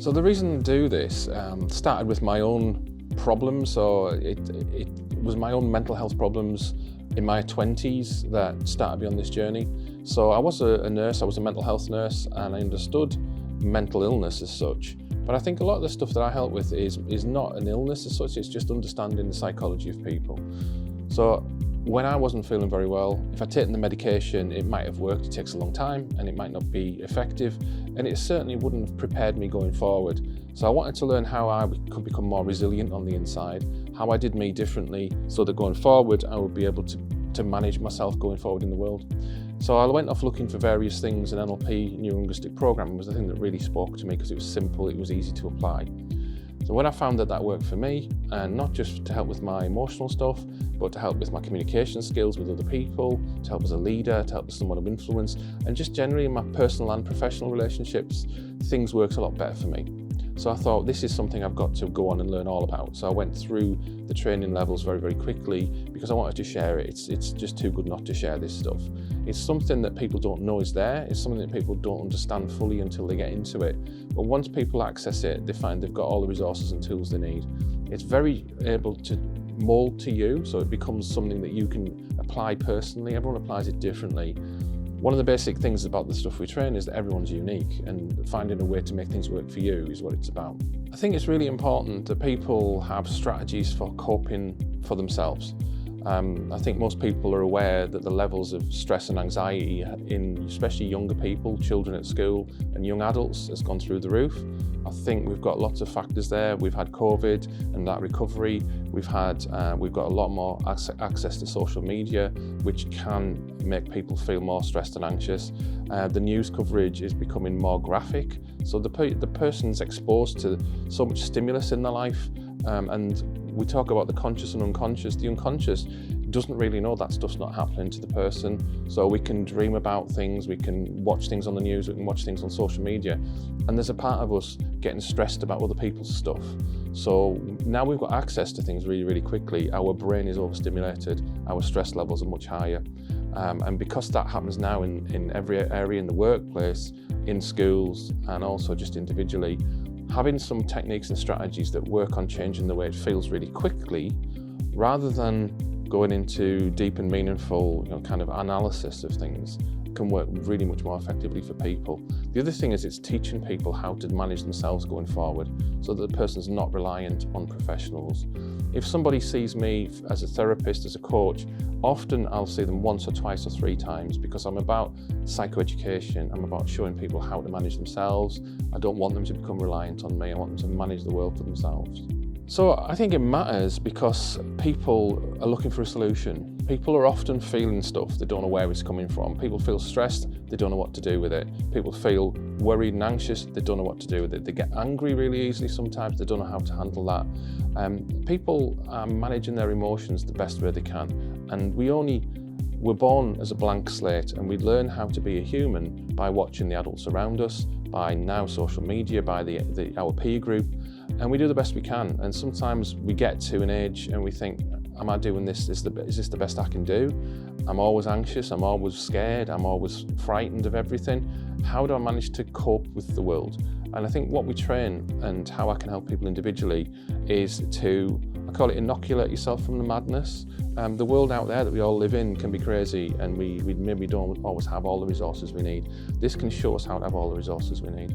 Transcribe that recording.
So the reason I do this started with my own problems. So it was my own mental health problems in my 20s that started me on this journey. So I was a nurse, I was a mental health nurse, and I understood mental illness as such. But I think a lot of the stuff that I help with is not an illness as such, it's just understanding the psychology of people. So when I wasn't feeling very well, if I'd taken the medication, it might have worked. It takes a long time and it might not be effective, and it certainly wouldn't have prepared me going forward. So I wanted to learn how I could become more resilient on the inside, how I did me differently, so that going forward I would be able to manage myself going forward in the world. So I went off looking for various things, and NLP, Neurolinguistic Programming, was the thing that really spoke to me because it was simple, it was easy to apply. So when I found that worked for me, and not just to help with my emotional stuff, but to help with my communication skills with other people, to help as a leader, to help as someone of influence, and just generally in my personal and professional relationships, things worked a lot better for me. So I thought, this is something I've got to go on and learn all about. So I went through the training levels very, very quickly because I wanted to share it. It's just too good not to share this stuff. It's something that people don't know is there. It's something that people don't understand fully until they get into it. But once people access it, they find they've got all the resources and tools they need. It's very able to mold to you, so it becomes something that you can apply personally. Everyone applies it differently. One of the basic things about the stuff we train is that everyone's unique, and finding a way to make things work for you is what it's about. I think it's really important that people have strategies for coping for themselves. I think most people are aware that the levels of stress and anxiety in especially younger people, children at school and young adults, has gone through the roof. I think we've got lots of factors there. We've had COVID and that recovery. We've got a lot more access to social media, which can make people feel more stressed and anxious. The news coverage is becoming more graphic. So the person's exposed to so much stimulus in their life, and we talk about the conscious and unconscious. The unconscious doesn't really know that stuff's not happening to the person. So we can dream about things, we can watch things on the news, we can watch things on social media, and there's a part of us getting stressed about other people's stuff. So now we've got access to things really, really quickly. Our brain is overstimulated, our stress levels are much higher. And because that happens now in every area in the workplace, in schools, and also just individually, having some techniques and strategies that work on changing the way it feels really quickly, rather than going into deep and meaningful, kind of analysis of things, can work really much more effectively for people. The other thing is it's teaching people how to manage themselves going forward, so that the person's not reliant on professionals. If somebody sees me as a therapist, as a coach, often I'll see them once or twice or three times, because I'm about psychoeducation. I'm about showing people how to manage themselves. I don't want them to become reliant on me. I want them to manage the world for themselves. So I think it matters because people are looking for a solution. People are often feeling stuff, they don't know where it's coming from. People feel stressed, they don't know what to do with it. People feel worried and anxious, they don't know what to do with it. They get angry really easily sometimes, they don't know how to handle that. People are managing their emotions the best way they can. And we're born as a blank slate, and we learn how to be a human by watching the adults around us, by now social media, by our peer group, and we do the best we can. And sometimes we get to an age and we think, am I doing this? Is this the best I can do? I'm always anxious, I'm always scared, I'm always frightened of everything. How do I manage to cope with the world? And I think what we train, and how I can help people individually, is to, I call it, inoculate yourself from the madness. The world out there that we all live in can be crazy, and we maybe don't always have all the resources we need. This can show us how to have all the resources we need.